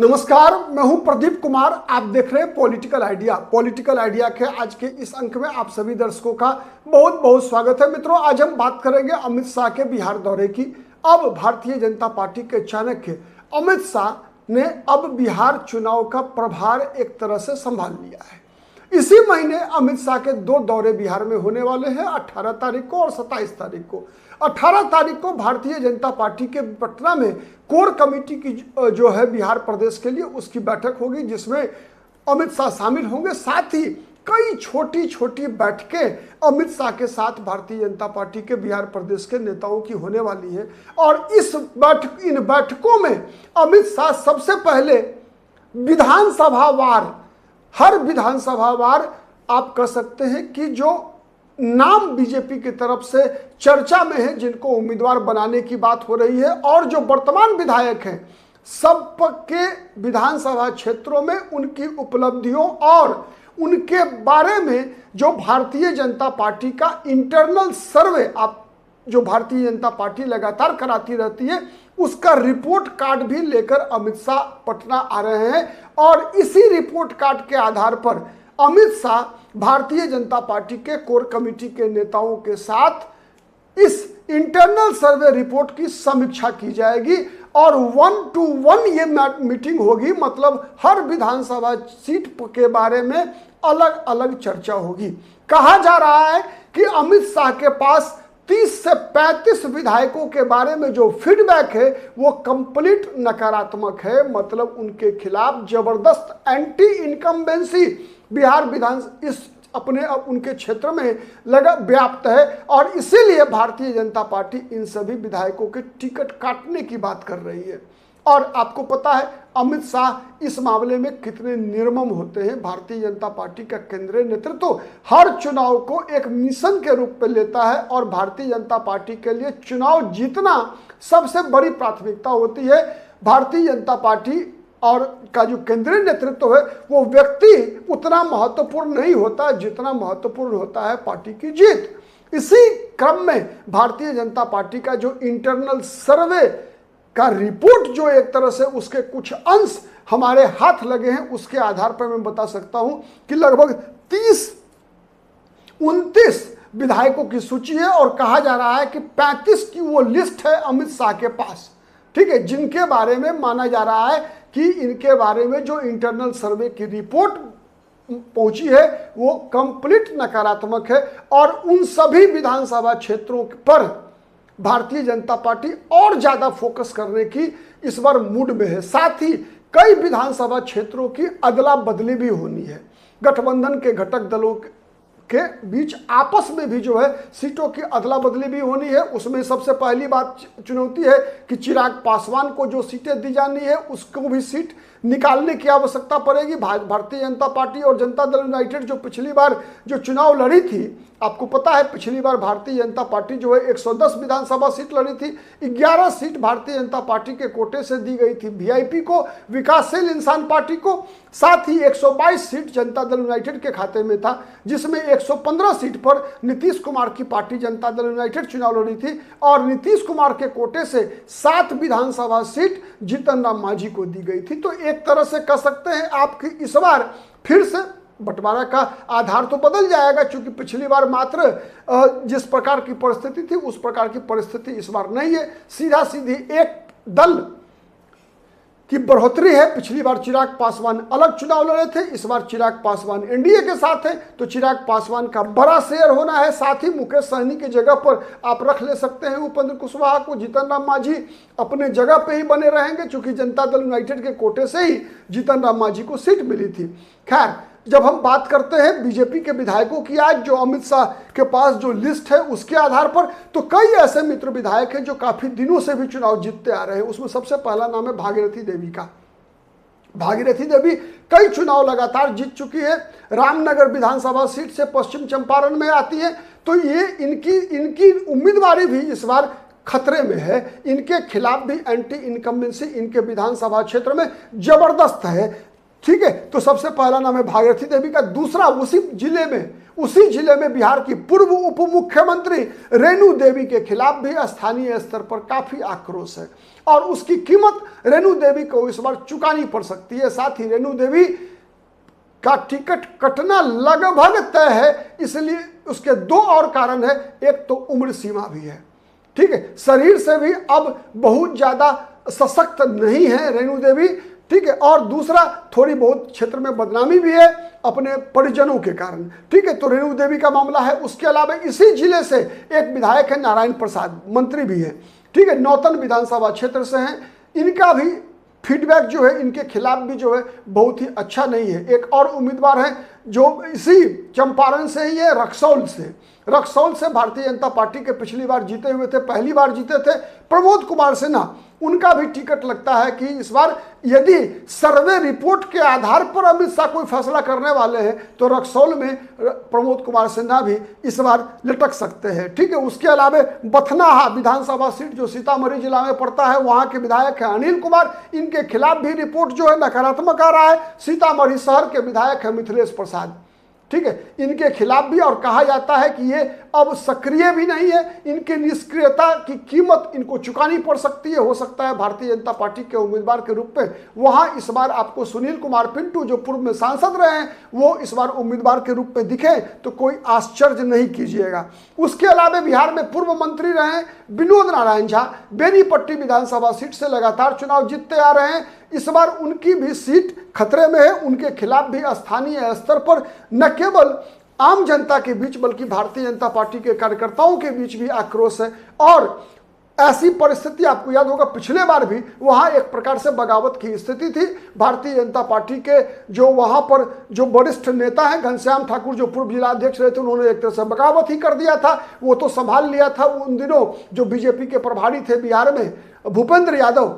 नमस्कार, मैं हूं प्रदीप कुमार। आप देख रहे हैं पॉलिटिकल आइडिया। पॉलिटिकल आइडिया के आज के इस अंक में आप सभी दर्शकों का बहुत बहुत स्वागत है। मित्रों, आज हम बात करेंगे अमित शाह के बिहार दौरे की। अब भारतीय जनता पार्टी के चाणक्य अमित शाह ने अब बिहार चुनाव का प्रभार एक तरह से संभाल लिया है। इसी महीने अमित शाह के 2 दौरे बिहार में होने वाले हैं, 18 तारीख को और 27 तारीख को। 18 तारीख को भारतीय जनता पार्टी के पटना में कोर कमेटी की जो है बिहार प्रदेश के लिए उसकी बैठक होगी, जिसमें अमित शाह शामिल होंगे। साथ ही कई छोटी छोटी बैठकें अमित शाह के साथ भारतीय जनता पार्टी के बिहार प्रदेश के नेताओं की होने वाली है। और इन बैठकों में अमित शाह सबसे पहले विधानसभा वार, हर विधानसभा वार आप कह सकते हैं कि जो नाम बीजेपी की तरफ से चर्चा में है, जिनको उम्मीदवार बनाने की बात हो रही है, और जो वर्तमान विधायक हैं, सब के विधानसभा क्षेत्रों में उनकी उपलब्धियों और उनके बारे में जो भारतीय जनता पार्टी का इंटरनल सर्वे आप जो भारतीय जनता पार्टी लगातार कराती रहती है, उसका रिपोर्ट कार्ड भी लेकर अमित शाह पटना आ रहे हैं। और इसी रिपोर्ट कार्ड के आधार पर अमित शाह भारतीय जनता पार्टी के कोर कमेटी के नेताओं के साथ इस इंटरनल सर्वे रिपोर्ट की समीक्षा की जाएगी और 1-to-1 ये मीटिंग होगी। मतलब हर विधानसभा सीट के बारे में अलग अलग चर्चा होगी। कहा जा रहा है कि अमित शाह के पास 30 से 35 विधायकों के बारे में जो फीडबैक है वो कंप्लीट नकारात्मक है। मतलब उनके खिलाफ जबरदस्त एंटी इनकम्बेंसी बिहार विधान उनके क्षेत्र में लगा व्याप्त है। और इसीलिए भारतीय जनता पार्टी इन सभी विधायकों के टिकट काटने की बात कर रही है। और आपको पता है अमित शाह इस मामले में कितने निर्मम होते हैं। भारतीय जनता पार्टी का केंद्रीय नेतृत्व हर चुनाव को एक मिशन के रूप में लेता है और भारतीय जनता पार्टी के लिए चुनाव जीतना सबसे बड़ी प्राथमिकता होती है। भारतीय जनता पार्टी और का जो केंद्रीय नेतृत्व है वो व्यक्ति उतना महत्वपूर्ण नहीं होता जितना महत्वपूर्ण होता है पार्टी की जीत। इसी क्रम में भारतीय जनता पार्टी का जो इंटरनल सर्वे का रिपोर्ट जो एक तरह से उसके कुछ अंश हमारे हाथ लगे हैं, उसके आधार पर मैं बता सकता हूं कि लगभग 30-29 विधायकों की सूची है। और कहा जा रहा है कि 35 की वो लिस्ट है अमित शाह के पास, ठीक है, जिनके बारे में माना जा रहा है कि इनके बारे में जो इंटरनल सर्वे की रिपोर्ट पहुंची है वो कंप्लीट नकारात्मक है। और उन सभी विधानसभा क्षेत्रों पर भारतीय जनता पार्टी और ज्यादा फोकस करने की इस बार मूड में है। साथ ही कई विधानसभा क्षेत्रों की अदला बदली भी होनी है। गठबंधन के घटक दलों के बीच आपस में भी जो है सीटों की अदला बदली भी होनी है। उसमें सबसे पहली बात चुनौती है कि चिराग पासवान को जो सीटें दी जानी है उसको भी सीट निकालने की आवश्यकता पड़ेगी। भारतीय जनता पार्टी और जनता दल यूनाइटेड जो पिछली बार जो चुनाव लड़ी थी, आपको पता है पिछली बार भारतीय जनता पार्टी जो है 110 विधानसभा सीट लड़ी थी। 11 सीट भारतीय जनता पार्टी के कोटे से दी गई थी वीआईपी को, विकासशील इंसान पार्टी को। साथ ही 122 सीट जनता दल यूनाइटेड के खाते में था, जिसमें 115 सीट पर नीतीश कुमार की पार्टी जनता दल यूनाइटेड चुनाव लड़ी थी। और नीतीश कुमार के कोटे से 7 विधानसभा सीट जीतन राम मांझी को दी गई थी। तो एक तरह से कह सकते हैं आपकी इस बार फिर से बंटवारा का आधार तो बदल जाएगा, क्योंकि पिछली बार मात्र जिस प्रकार की परिस्थिति थी उस प्रकार की परिस्थिति इस बार नहीं है। सीधा सीधी एक दल की बढ़ोतरी है। पिछली बार चिराग पासवान अलग चुनाव लड़े थे, इस बार चिराग पासवान एनडीए के साथ है, तो चिराग पासवान का बड़ा शेयर होना है। साथ ही मुकेश सहनी की जगह पर आप रख ले सकते हैं उपेंद्र कुशवाहा को। जीतन राम मांझी अपने जगह पे ही बने रहेंगे, क्योंकि जनता दल यूनाइटेड के कोटे से ही जीतन राम मांझी को सीट मिली थी। खैर, जब हम बात करते हैं बीजेपी के विधायकों की आज जो अमित शाह के पास जो लिस्ट है उसके आधार पर, तो कई ऐसे मित्र विधायक हैं जो काफी दिनों से भी चुनाव जीतते आ रहे हैं। उसमें सबसे पहला नाम है भागीरथी देवी का। भागीरथी देवी कई चुनाव लगातार जीत चुकी है। रामनगर विधानसभा सीट से पश्चिम चंपारण में आती है, तो ये इनकी उम्मीदवारी भी इस बार खतरे में है। इनके खिलाफ भी एंटी इनकम्बेंसी इनके विधानसभा क्षेत्र में जबरदस्त है, ठीक है। तो सबसे पहला नाम है भागीरथी देवी का। दूसरा उसी जिले में उसी जिले में बिहार की पूर्व उप मुख्यमंत्री रेणु देवी के खिलाफ भी स्थानीय स्तर पर काफी आक्रोश है और उसकी कीमत रेणु देवी को इस बार चुकानी पड़ सकती है। साथ ही रेणु देवी का टिकट कटना लगभग तय है, इसलिए उसके दो और कारण है। एक तो उम्र सीमा भी है, ठीक है, शरीर से भी अब बहुत ज्यादा सशक्त नहीं है रेणु देवी, ठीक है, और दूसरा थोड़ी बहुत क्षेत्र में बदनामी भी है अपने परिजनों के कारण, ठीक है, तो रेणु देवी का मामला है। उसके अलावा इसी जिले से एक विधायक है नारायण प्रसाद, मंत्री भी है, ठीक है, नौतन विधानसभा क्षेत्र से हैं। इनका भी फीडबैक जो है इनके खिलाफ भी जो है बहुत ही अच्छा नहीं है। एक और उम्मीदवार है जो इसी चंपारण से ही है, रक्सौल से भारतीय जनता पार्टी के पिछली बार जीते हुए थे, पहली बार जीते थे प्रमोद कुमार सिन्हा। उनका भी टिकट लगता है कि इस बार यदि सर्वे रिपोर्ट के आधार पर अमित शाह कोई फैसला करने वाले हैं तो रक्सौल में प्रमोद कुमार सिन्हा भी इस बार लटक सकते हैं, ठीक है। उसके अलावा बथनाहा विधानसभा सीट जो सीतामढ़ी जिला में पड़ता है, वहां के विधायक है अनिल कुमार। इनके खिलाफ भी रिपोर्ट जो है नकारात्मक आ रहा है। सीतामढ़ी शहर के विधायक है मिथिलेश प्रसाद, ठीक है, इनके खिलाफ भी, और कहा जाता है कि ये अब सक्रिय भी नहीं है, इनकी निष्क्रियता की कीमत इनको चुकानी पड़ सकती है। हो सकता है भारतीय जनता पार्टी के उम्मीदवार के रूप में वहां इस बार आपको सुनील कुमार पिंटू जो पूर्व में सांसद रहे हैं वो इस बार उम्मीदवार के रूप में दिखे तो कोई आश्चर्य नहीं कीजिएगा। उसके अलावा बिहार में पूर्व मंत्री रहे विनोद नारायण झा बेनीपट्टी विधानसभा सीट से लगातार चुनाव जीतते आ रहे हैं। इस बार उनकी भी सीट खतरे में है। उनके खिलाफ भी स्थानीय स्तर पर न केवल आम जनता के बीच बल्कि भारतीय जनता पार्टी के कार्यकर्ताओं के बीच भी आक्रोश है। और ऐसी परिस्थिति आपको याद होगा पिछले बार भी वहां एक प्रकार से बगावत की स्थिति थी। भारतीय जनता पार्टी के जो वहां पर जो वरिष्ठ नेता हैं घनश्याम ठाकुर जो पूर्व जिलाध्यक्ष रहे थे, उन्होंने एक तरह से बगावत ही कर दिया था। वो तो संभाल लिया था उन दिनों जो बीजेपी के प्रभारी थे बिहार में भूपेंद्र यादव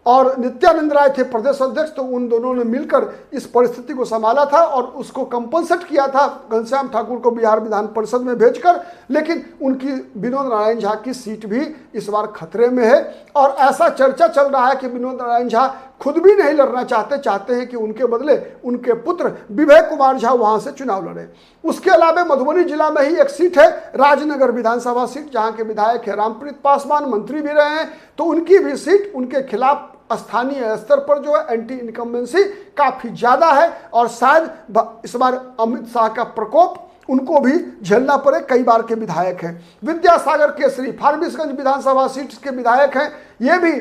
और नित्यानंद राय थे प्रदेश अध्यक्ष, तो उन दोनों ने मिलकर इस परिस्थिति को संभाला था और उसको कंपनसेट किया था घनश्याम ठाकुर को बिहार विधान परिषद में भेजकर। लेकिन उनकी विनोद नारायण झा की सीट भी इस बार खतरे में है और ऐसा चर्चा चल रहा है कि विनोद नारायण झा खुद भी नहीं लड़ना चाहते हैं कि उनके बदले उनके पुत्र विभय कुमार झा वहां से चुनाव लड़े। उसके अलावा मधुबनी जिला में ही एक सीट है राजनगर विधानसभा सीट, जहां के विधायक है रामप्रीत पासवान, मंत्री भी रहे हैं, तो उनकी भी सीट उनके खिलाफ स्थानीय स्तर पर जो है एंटी इनकम्बेंसी काफी ज्यादा है और शायद इस बार अमित शाह का प्रकोप उनको भी झेलना पड़े। कई बार के विधायक हैं विद्यासागर केसरी फारबिसगंज विधानसभा सीट के विधायक हैं, ये भी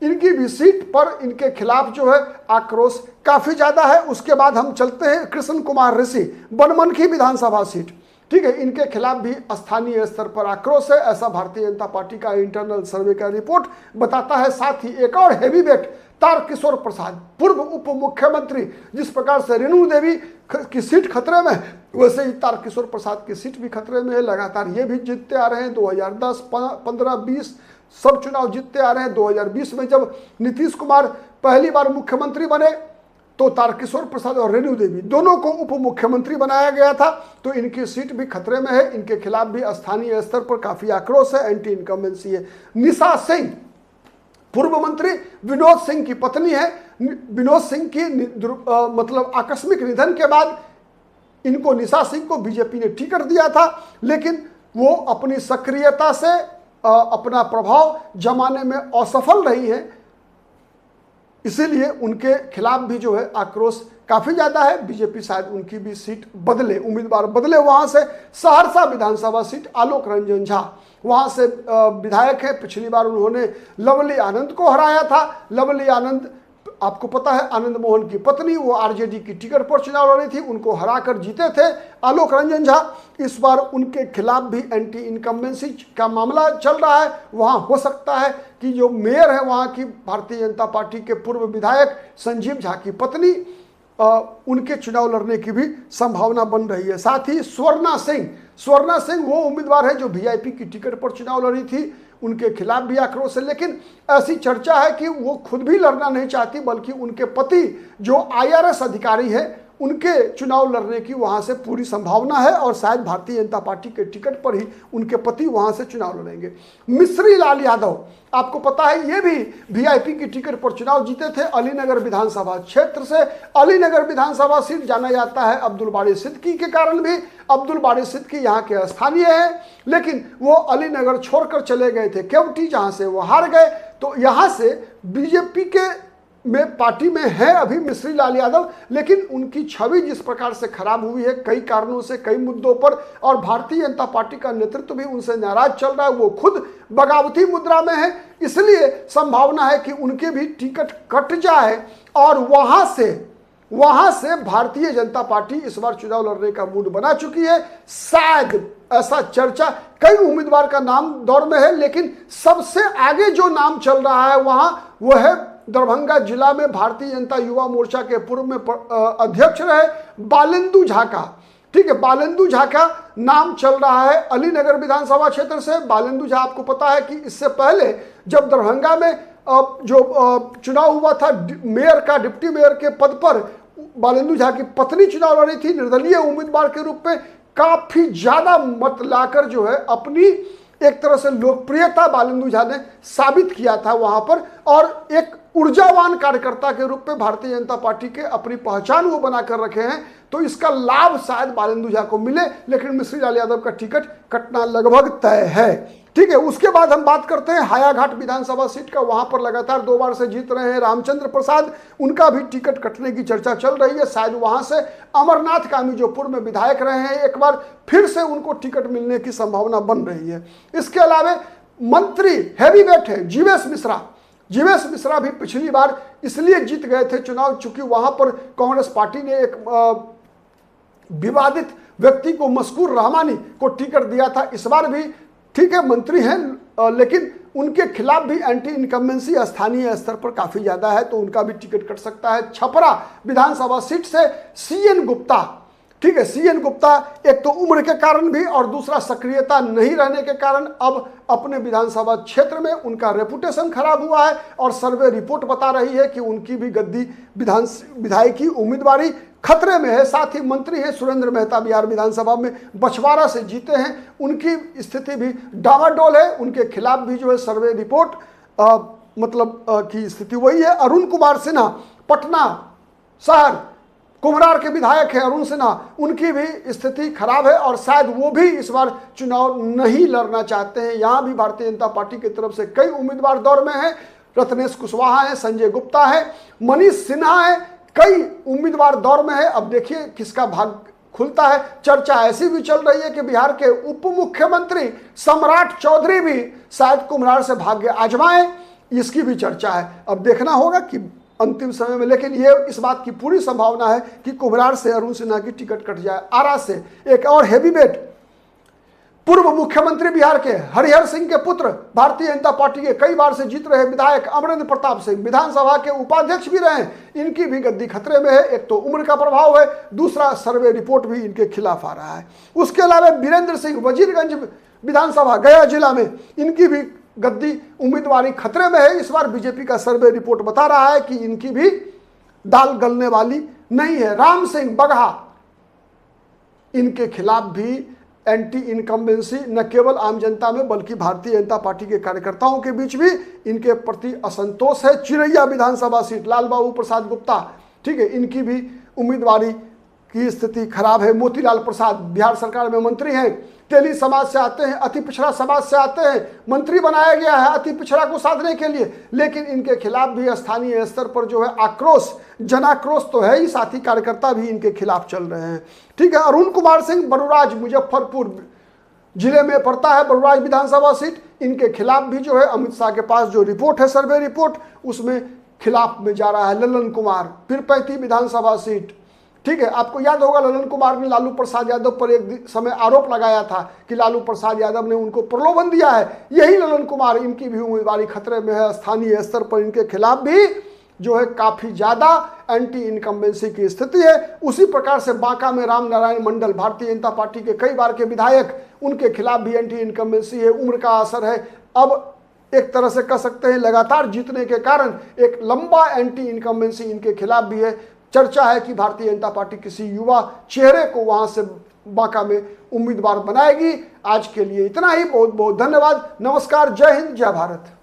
इनकी भी सीट पर इनके खिलाफ जो है आक्रोश काफी ज्यादा है। उसके बाद हम चलते हैं कृष्ण कुमार ऋषि बनमनखी विधानसभा सीट, ठीक है, इनके खिलाफ भी स्थानीय स्तर पर आक्रोश है, ऐसा भारतीय जनता पार्टी का इंटरनल सर्वे का रिपोर्ट बताता है। साथ ही एक और हैवीवेट तारकिशोर प्रसाद पूर्व उप मुख्यमंत्री, जिस प्रकार से रेणु देवी की सीट खतरे में है वैसे ही तारकिशोर प्रसाद की सीट भी खतरे में है। लगातार ये भी जीतते आ रहे हैं, 2010, 15, 20 सब चुनाव जीतते आ रहे हैं। 2020 में जब नीतीश कुमार पहली बार मुख्यमंत्री बने तो तारकिशोर प्रसाद और रेणु देवी दोनों को उप मुख्यमंत्री बनाया गया था, तो इनकी सीट भी खतरे में है। इनके खिलाफ भी स्थानीय स्तर पर काफी आक्रोश है, एंटी इनकम्बेंसी है। निशा सिंह पूर्व मंत्री विनोद सिंह की पत्नी है। विनोद सिंह की मतलब आकस्मिक निधन के बाद इनको निशा सिंह को बीजेपी ने टिकट दिया था, लेकिन वो अपनी सक्रियता से अपना प्रभाव जमाने में असफल रही है, इसीलिए उनके खिलाफ भी जो है आक्रोश काफी ज्यादा है। बीजेपी शायद उनकी भी सीट बदले, उम्मीदवार बदले। वहां से सहरसा विधानसभा सीट आलोक रंजन झा वहां से विधायक है, पिछली बार उन्होंने लवली आनंद को हराया था। लवली आनंद आपको पता है आनंद मोहन की पत्नी, वो आरजेडी की टिकट पर चुनाव लड़ी थी, उनको हराकर जीते थे आलोक रंजन झा। इस बार उनके खिलाफ भी एंटी इनकम्बेंसी का मामला चल रहा है। वहां हो सकता है कि जो मेयर है वहां की भारतीय जनता पार्टी के पूर्व विधायक संजीव झा की पत्नी, उनके चुनाव लड़ने की भी संभावना बन रही है। साथ ही स्वर्णा सिंह वो उम्मीदवार है जो वीआईपी की टिकट पर चुनाव लड़ी थी, उनके खिलाफ भी आक्रोश है। लेकिन ऐसी चर्चा है कि वो खुद भी लड़ना नहीं चाहती, बल्कि उनके पति जो आईआरएस अधिकारी है उनके चुनाव लड़ने की वहां से पूरी संभावना है और शायद भारतीय जनता पार्टी के टिकट पर ही उनके पति वहां से चुनाव लड़ेंगे। मिश्री लाल यादव, आपको पता है ये भी वीआईपी की टिकट पर चुनाव जीते थे। अलीनगर विधानसभा क्षेत्र से, अलीनगर विधानसभा सीट जाना जाता है अब्दुल बारी सिद्दीकी के कारण भी। अब्दुल बारी सिद्दीकी यहाँ के स्थानीय हैं, लेकिन वो अलीनगर छोड़कर चले गए थे केवटी, जहाँ से वो हार गए। तो यहाँ से बीजेपी के में पार्टी में है अभी मिश्री लाल यादव, लेकिन उनकी छवि जिस प्रकार से खराब हुई है कई कारणों से, कई मुद्दों पर, और भारतीय जनता पार्टी का नेतृत्व भी उनसे नाराज चल रहा है, वो खुद बगावती मुद्रा में है, इसलिए संभावना है कि उनके भी टिकट कट जाए और वहां से भारतीय जनता पार्टी इस बार चुनाव लड़ने का मूड बना चुकी है। शायद ऐसा चर्चा, कई उम्मीदवार का नाम दौर में है, लेकिन सबसे आगे जो नाम चल रहा है वहां वो है दरभंगा जिला में भारतीय जनता युवा मोर्चा के पूर्व में अध्यक्ष रहे बालेंदु झा का। ठीक है, बालेंदु झा का नाम चल रहा है अलीनगर विधानसभा क्षेत्र से। बालेंदु झा, आपको पता है कि इससे पहले जब दरभंगा में जो चुनाव हुआ था मेयर का, डिप्टी मेयर के पद पर बालेंदु झा की पत्नी चुनाव लड़ी थी निर्दलीय उम्मीदवार के रूप में। काफी ज्यादा मत लाकर जो है अपनी एक तरह से लोकप्रियता बालेंदु झा ने साबित किया था वहां पर, और एक ऊर्जावान कार्यकर्ता के रूप में भारतीय जनता पार्टी के अपनी पहचान वो बनाकर रखे हैं। तो इसका लाभ शायद बालेंदु झा को मिले, लेकिन मिश्री लाल यादव का टिकट कटना लगभग तय है। ठीक है, उसके बाद हम बात करते हैं हायाघाट विधानसभा सीट का। वहां पर लगातार 2 बार से जीत रहे हैं रामचंद्र प्रसाद, उनका भी टिकट कटने की चर्चा चल रही है। शायद वहां से अमरनाथ कामी जो पूर्व में विधायक रहे हैं, एक बार फिर से उनको टिकट मिलने की संभावना बन रही है। इसके अलावा मंत्री हैवीवेट है जीवेश मिश्रा। जीवेश मिश्रा भी पिछली बार इसलिए जीत गए थे चुनाव चूंकि वहां पर कांग्रेस पार्टी ने एक विवादित व्यक्ति को, मस्कूर रहमानी को टिकट दिया था। इस बार भी ठीक है मंत्री हैं, लेकिन उनके खिलाफ भी एंटी इनकम्बेंसी स्थानीय स्तर पर काफी ज्यादा है, तो उनका भी टिकट कट सकता है। छपरा विधानसभा सीट से सीएन गुप्ता, ठीक है, सीएन गुप्ता एक तो उम्र के कारण भी और दूसरा सक्रियता नहीं रहने के कारण अब अपने विधानसभा क्षेत्र में उनका रेपुटेशन खराब हुआ है और सर्वे रिपोर्ट बता रही है कि उनकी भी गद्दी विधायकी उम्मीदवारी खतरे में है। साथ ही मंत्री हैं सुरेंद्र मेहता, बिहार विधानसभा में बछवाड़ा से जीते हैं, उनकी स्थिति भी डामाडोल है, उनके खिलाफ भी जो है सर्वे रिपोर्ट की स्थिति वही है। अरुण कुमार सिन्हा, पटना शहर कुम्हरार के विधायक है अरुण सिन्हा, उनकी भी स्थिति खराब है और शायद वो भी इस बार चुनाव नहीं लड़ना चाहते हैं। यहाँ भी भारतीय जनता पार्टी की तरफ से कई उम्मीदवार दौर में हैं। रत्नेश कुशवाहा है, संजय गुप्ता है, मनीष सिन्हा है, कई उम्मीदवार दौर में है। अब देखिए किसका भाग खुलता है। चर्चा ऐसी भी चल रही है कि बिहार के उप मुख्यमंत्री सम्राट चौधरी भी शायद कुम्हरार से भाग्य आजमाएं, इसकी भी चर्चा है। अब देखना होगा कि अंतिम समय में, लेकिन ये इस बात की पूरी संभावना है कि कुम्हरार से अरुण सिन्हा की टिकट कट जाए। आरा से एक और हैवीवेट, पूर्व मुख्यमंत्री बिहार के हरिहर सिंह के पुत्र, भारतीय जनता पार्टी के कई बार से जीत रहे विधायक अमरेंद्र प्रताप सिंह, विधानसभा के उपाध्यक्ष भी रहे, इनकी भी गद्दी खतरे में है। एक तो उम्र का प्रभाव है, दूसरा सर्वे रिपोर्ट भी इनके खिलाफ आ रहा है। उसके अलावा वीरेंद्र सिंह वजीरगंज विधानसभा गया जिला में, इनकी भी गद्दी उम्मीदवारी खतरे में है। इस बार बीजेपी का सर्वे रिपोर्ट बता रहा है कि इनकी भी दाल गलने वाली नहीं है। राम सिंह बगहा, इनके खिलाफ भी एंटी इनकम्बेंसी न केवल आम जनता में बल्कि भारतीय जनता पार्टी के कार्यकर्ताओं के बीच भी इनके प्रति असंतोष है। चिरैया विधानसभा सीट लाल बाबू प्रसाद गुप्ता, ठीक है, इनकी भी उम्मीदवारी की स्थिति खराब है। मोतीलाल प्रसाद बिहार सरकार में मंत्री हैं, तेली समाज से आते हैं, अति पिछड़ा समाज से आते हैं, मंत्री बनाया गया है अति पिछड़ा को साधने के लिए, लेकिन इनके खिलाफ भी स्थानीय स्तर पर जो है आक्रोश, जनाक्रोश तो है ही, साथ ही कार्यकर्ता भी इनके खिलाफ चल रहे हैं। ठीक है, अरुण कुमार सिंह बरुराज मुजफ्फरपुर जिले में पड़ता है, बरुराज विधानसभा सीट, इनके खिलाफ भी जो है अमित शाह के पास जो रिपोर्ट है सर्वे रिपोर्ट, उसमें खिलाफ में जा रहा है ललन कुमार। फिर 35 विधानसभा सीट, ठीक है, आपको याद होगा ललन कुमार ने लालू प्रसाद यादव पर एक समय आरोप लगाया था कि लालू प्रसाद यादव ने उनको प्रलोभन दिया है। यही ललन कुमार, इनकी भी उम्मीदवारी खतरे में है। स्थानीय स्तर पर इनके खिलाफ भी जो है काफी ज्यादा एंटी इनकम्बेंसी की स्थिति है। उसी प्रकार से बांका में राम नारायण मंडल, भारतीय जनता पार्टी के कई बार के विधायक, उनके खिलाफ भी एंटी इनकम्बेंसी है, उम्र का असर है। अब एक तरह से कह सकते हैं लगातार जीतने के कारण एक लंबा एंटी इनकम्बेंसी इनके खिलाफ भी है। चर्चा है कि भारतीय जनता पार्टी किसी युवा चेहरे को वहां से बांका में उम्मीदवार बनाएगी। आज के लिए इतना ही, बहुत बहुत धन्यवाद, नमस्कार, जय हिंद, जय भारत।